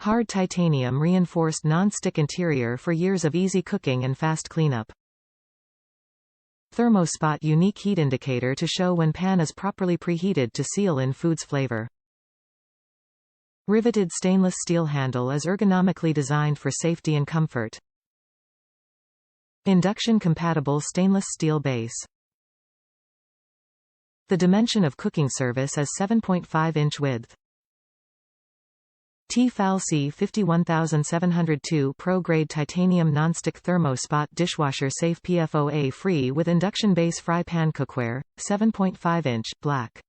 Hard titanium reinforced non-stick interior for years of easy cooking and fast cleanup. Thermo-Spot unique heat indicator to show when pan is properly preheated to seal in food's flavor. Riveted stainless steel handle is ergonomically designed for safety and comfort. Induction compatible stainless steel base. The dimension of cooking surface is 7.5-inch width. T-fal C51702 Prograde titanium nonstick thermo-spot dishwasher safe PFOA free with induction base fry pan cookware, 7.5-inch, black.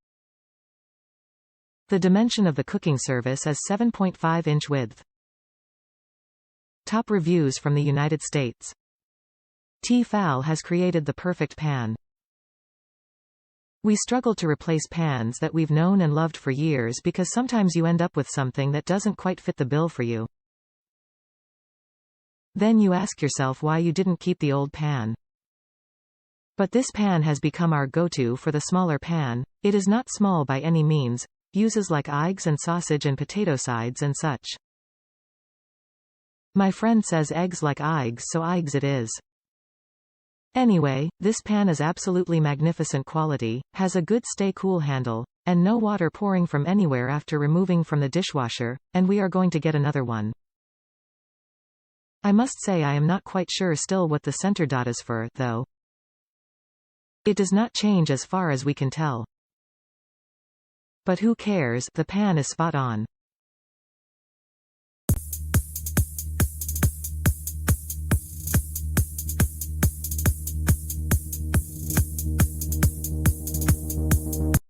The dimension of the cooking surface is 7.5-inch width. Top reviews from the United States. T-fal has created the perfect pan. We struggle to replace pans that we've known and loved for years because sometimes you end up with something that doesn't quite fit the bill for you. Then you ask yourself why you didn't keep the old pan. But this pan has become our go-to for the smaller pan. It is not small by any means, uses like aiggs and sausage and potato sides and such. My friend says eggs like aiggs, so aiggs it is. Anyway, this pan is absolutely magnificent quality, has a good stay cool handle, and no water pouring from anywhere after removing from the dishwasher, and we are going to get another one. I must say I am not quite sure still what the center dot is for, though. It does not change as far as we can tell. But who cares, the pan is spot on.